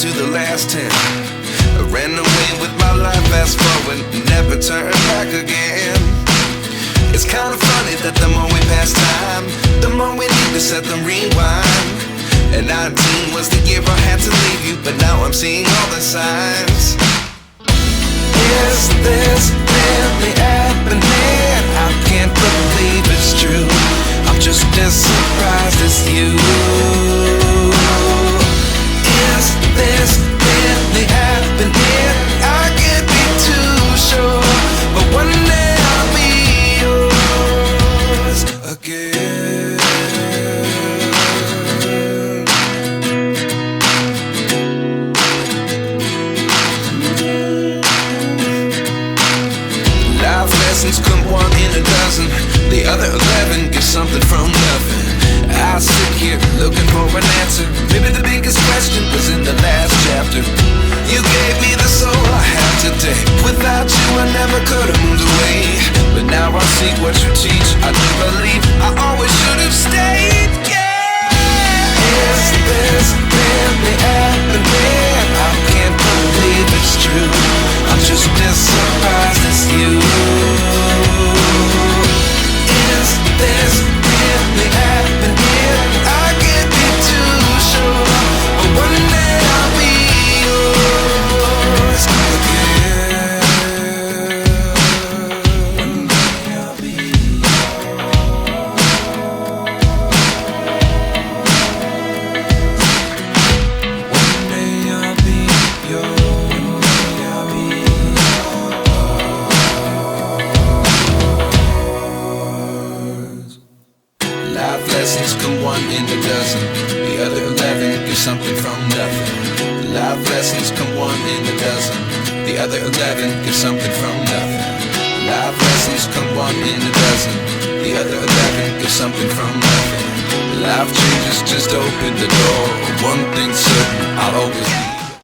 to the last 10. I ran away with my life, fast forward, never turn back again. It's kind of funny that the more we pass time, the more we need to set them rewind. And 19 was the year I had to leave you, but now I'm seeing all the signs. Is this really happening? I can't believe it's true. I'm just as surprised as you. Is this really happening? I can't be too sure, but one day I'll be yours again. Life lessons come one in a dozen. The other 11 get something from nothing. I sit here looking for an answer. Maybe the biggest question was in the last chapter. You gave me the soul I have today. Without you I never could have moved away. But now I see what you teach. I do believe I always should have stayed. Yeah. Is this really happening? I can't believe it's true. I'm just as surprised as you. Is this really happening? I can't be too sure, but one day I'll be yours again. One day I'll be yours. One day I'll be yours. One day I'll be yours. Life lessons come one in a dozen. The other 11 get something from nothing. Life lessons come one in a dozen. The other 11 get something from nothing. Life lessons come one in a dozen. The other 11 get something from nothing. Life changes just open the door. One thing's certain, I'll always be